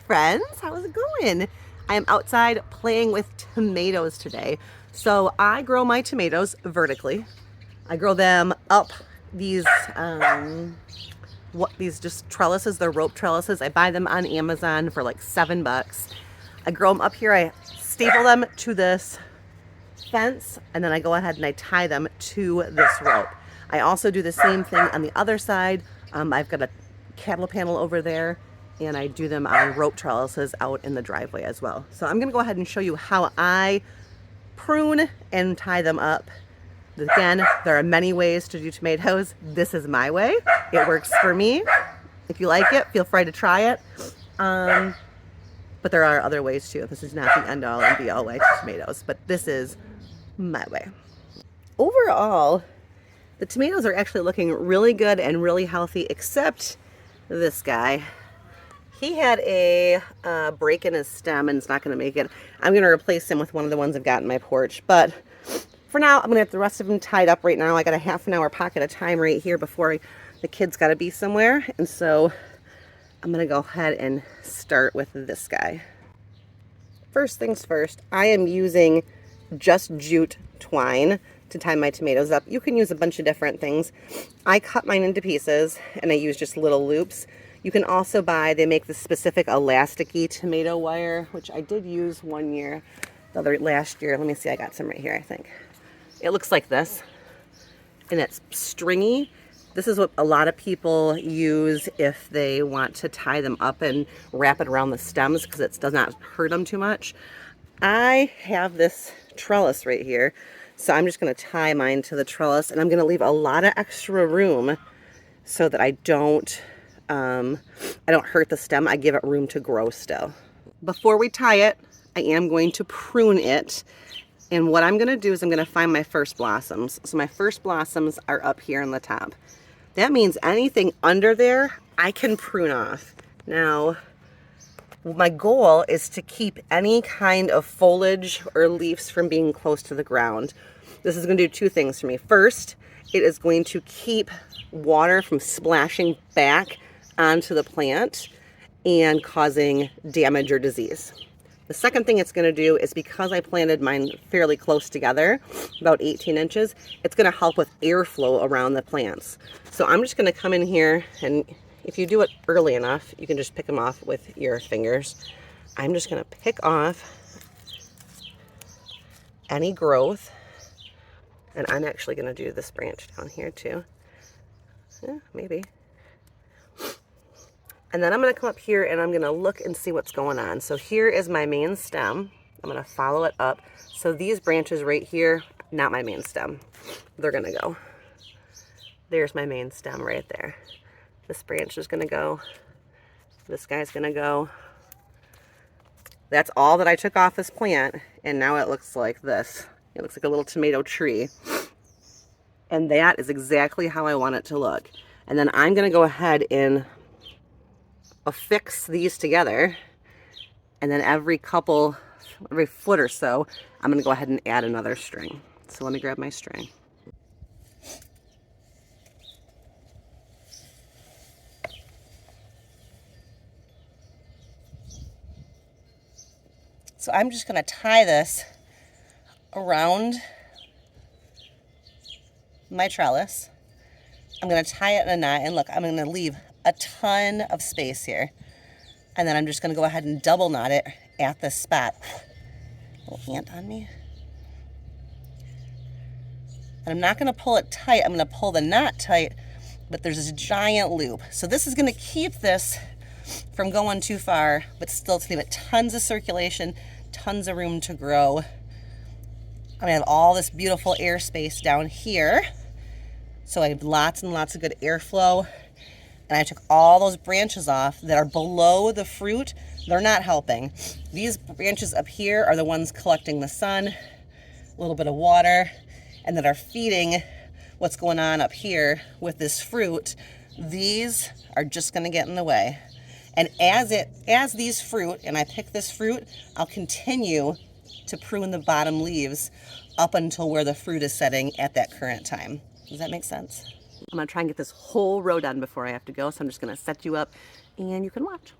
friends, how's it going? I am outside playing with tomatoes today. So I grow my tomatoes vertically. I grow them up these these just trellises, they're rope trellises. I buy them on Amazon for like $7. I grow them up here, I staple them to this fence, and then I go ahead and I tie them to this rope. I also do the same thing on the other side. I've got a cattle panel over there, and I do them on rope trellises out in the driveway as well. So I'm gonna go ahead and show you how I prune and tie them up. Again, there are many ways to do tomatoes. This is my way. It works for me. If you like it, feel free to try it. But there are other ways too. This is not the end all and be all way to tomatoes, but this is my way. Overall, the tomatoes are actually looking really good and really healthy, except this guy. He had a break in his stem and it's not going to make it. I'm going to replace him with one of the ones I've got in my porch, but for now, I'm going to have the rest of them tied up right now. I got a half an hour pocket of time right here before the kids got to be somewhere, and so I'm going to go ahead and start with this guy. First things first, I am using just jute twine to tie my tomatoes up. You can use a bunch of different things. I cut mine into pieces and I use just little loops. You can also buy, they make the specific elasticy tomato wire, which I did use one year, last year. Let me see, I got some right here, I think. It looks like this, and it's stringy. This is what a lot of people use if they want to tie them up and wrap it around the stems because it does not hurt them too much. I have this trellis right here, so I'm just going to tie mine to the trellis, and I'm going to leave a lot of extra room so that I don't hurt the stem. I give it room to grow still. Before we tie it, I am going to prune it. And what I'm going to do is I'm going to find my first blossoms. So my first blossoms are up here on the top. That means anything under there, I can prune off. Now, my goal is to keep any kind of foliage or leaves from being close to the ground. This is going to do two things for me. First, it is going to keep water from splashing back onto the plant and causing damage or disease. The second thing it's going to do is, because I planted mine fairly close together, about 18 inches, it's going to help with airflow around the plants. So I'm just going to come in here, and if you do it early enough, you can just pick them off with your fingers. I'm just going to pick off any growth, and I'm actually going to do this branch down here too. Yeah, maybe. And then I'm going to come up here and I'm going to look and see what's going on. So here is my main stem. I'm going to follow it up. So these branches right here, not my main stem. They're going to go. There's my main stem right there. This branch is going to go. This guy's going to go. That's all that I took off this plant. And now it looks like this. It looks like a little tomato tree. And that is exactly how I want it to look. And then I'm going to go ahead and affix these together, and then every foot or so, I'm going to go ahead and add another string. So let me grab my string. So I'm just going to tie this around my trellis. I'm going to tie it in a knot, and look, I'm going to leave a ton of space here. And then I'm just going to go ahead and double knot it at this spot. Little ant on me. And I'm not going to pull it tight. I'm going to pull the knot tight, but there's this giant loop. So this is going to keep this from going too far, but still to leave it tons of circulation, tons of room to grow. I'm going to have all this beautiful air space down here. So I have lots and lots of good airflow. And I took all those branches off that are below the fruit. They're not helping. These branches up here are the ones collecting the sun, a little bit of water, and that are feeding what's going on up here with this fruit. These are just going to get in the way. And as these fruit, and I pick this fruit, I'll continue to prune the bottom leaves up until where the fruit is setting at that current time. Does that make sense? I'm going to try and get this whole row done before I have to go, so I'm just going to set you up and you can watch.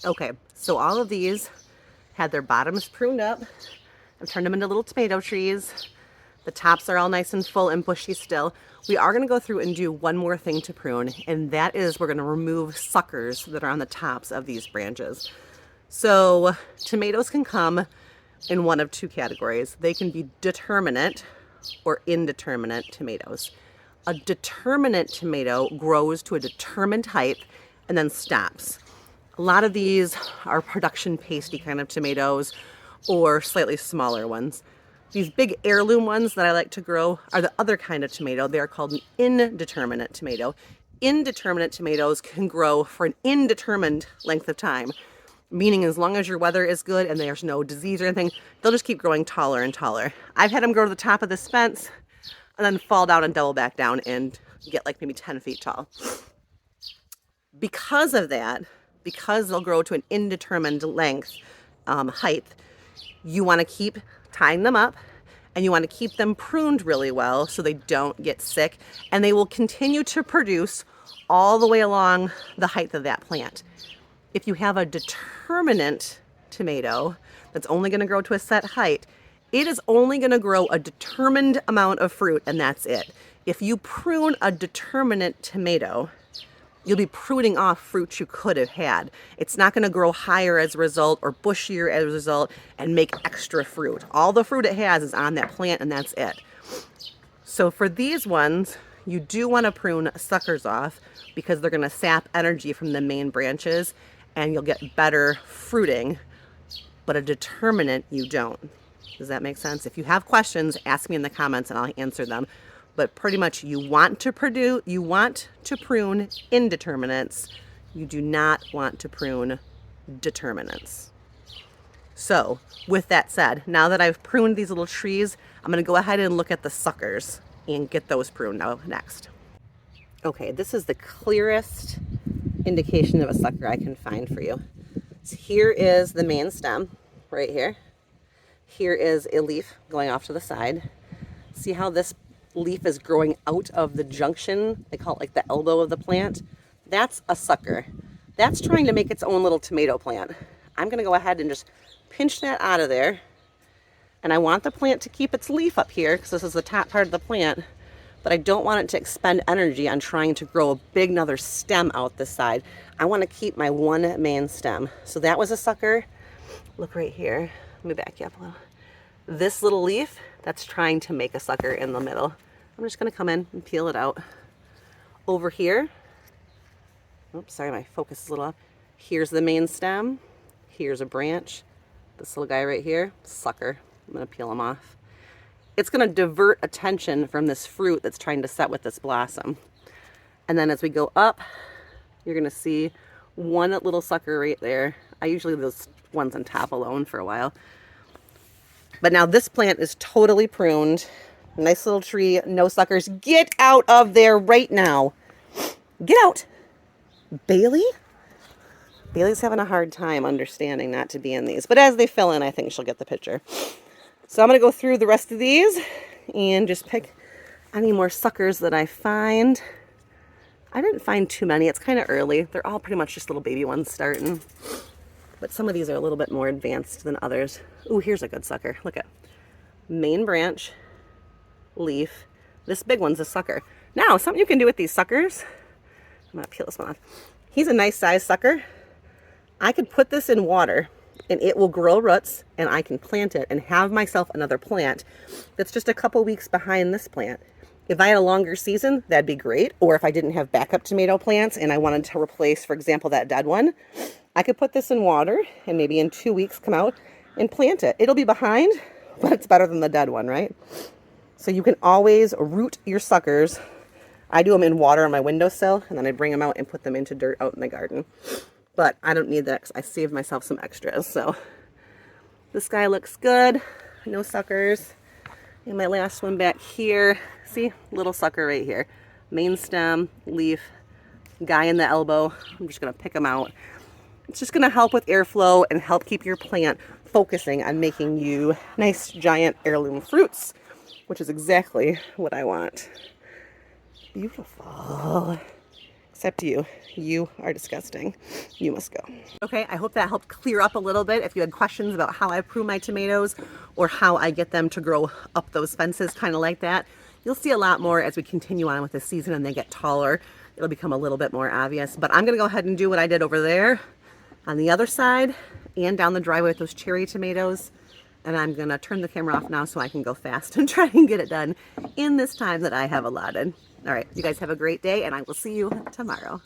Okay, so all of these had their bottoms pruned up. I've turned them into little tomato trees. The tops are all nice and full and bushy still. We are going to go through and do one more thing to prune, and that is we're going to remove suckers that are on the tops of these branches. So tomatoes can come in one of two categories. They can be determinate or indeterminate tomatoes. A determinate tomato grows to a determined height and then stops. A lot of these are production pasty kind of tomatoes or slightly smaller ones. These big heirloom ones that I like to grow are the other kind of tomato. They are called an indeterminate tomato. Indeterminate tomatoes can grow for an indeterminate length of time, meaning as long as your weather is good and there's no disease or anything, they'll just keep growing taller and taller. I've had them grow to the top of this fence and then fall down and double back down and get like maybe 10 feet tall. Because of that, because they'll grow to an indeterminate length, height, you want to keep tying them up and you want to keep them pruned really well so they don't get sick, and they will continue to produce all the way along the height of that plant. If you have a determinate tomato that's only going to grow to a set height, it is only going to grow a determined amount of fruit and that's it. If you prune a determinate tomato, you'll be pruning off fruit you could have had. It's not going to grow higher as a result or bushier as a result and make extra fruit. All the fruit it has is on that plant and that's it. So for these ones, you do want to prune suckers off because they're going to sap energy from the main branches and you'll get better fruiting, but a determinate you don't. Does that make sense? If you have questions, ask me in the comments and I'll answer them. But pretty much you want to prune indeterminates. You do not want to prune determinates. So with that said, now that I've pruned these little trees, I'm going to go ahead and look at the suckers and get those pruned now next. Okay, this is the clearest indication of a sucker I can find for you. So here is the main stem right here. Here is a leaf going off to the side. See how this leaf is growing out of the junction? They call it like the elbow of the plant. That's a sucker. That's trying to make its own little tomato plant. I'm going to go ahead and just pinch that out of there. And I want the plant to keep its leaf up here because this is the top part of the plant. But I don't want it to expend energy on trying to grow a big another stem out this side. I want to keep my one main stem. So that was a sucker. Look right here. Let me back you up a little. This little leaf, that's trying to make a sucker in the middle. I'm just going to come in and peel it out. Over here, oops, sorry, my focus is a little off. Here's the main stem. Here's a branch. This little guy right here, sucker. I'm going to peel him off. It's going to divert attention from this fruit that's trying to set with this blossom. And then as we go up, you're going to see one little sucker right there. I usually leave those ones on top alone for a while. But now this plant is totally pruned. Nice little tree, no suckers. Get out of there right now. Get out. Bailey? Bailey's having a hard time understanding not to be in these. But as they fill in, I think she'll get the picture. So I'm going to go through the rest of these and just pick any more suckers that I find. I didn't find too many. It's kind of early. They're all pretty much just little baby ones starting. But some of these are a little bit more advanced than others. Ooh, here's a good sucker. Look at main branch, leaf. This big one's a sucker. Now, something you can do with these suckers. I'm going to peel this one off. He's a nice size sucker. I could put this in water and it will grow roots and I can plant it and have myself another plant that's just a couple weeks behind this plant. If I had a longer season, that'd be great. Or if I didn't have backup tomato plants and I wanted to replace, for example, that dead one, I could put this in water and maybe in 2 weeks come out and plant it. It'll be behind, but it's better than the dead one, right? So you can always root your suckers. I do them in water on my windowsill and then I bring them out and put them into dirt out in the garden. But I don't need that because I saved myself some extras. So this guy looks good. No suckers. And my last one back here. See, little sucker right here. Main stem, leaf, guy in the elbow. I'm just going to pick them out. It's just going to help with airflow and help keep your plant focusing on making you nice giant heirloom fruits, which is exactly what I want. Beautiful. Except you. You are disgusting. You must go. Okay, I hope that helped clear up a little bit. If you had questions about how I prune my tomatoes or how I get them to grow up those fences kind of like that, you'll see a lot more as we continue on with the season and they get taller. It'll become a little bit more obvious. But I'm going to go ahead and do what I did over there on the other side and down the driveway with those cherry tomatoes. And I'm going to turn the camera off now so I can go fast and try and get it done in this time that I have allotted. All right, you guys have a great day, and I will see you tomorrow.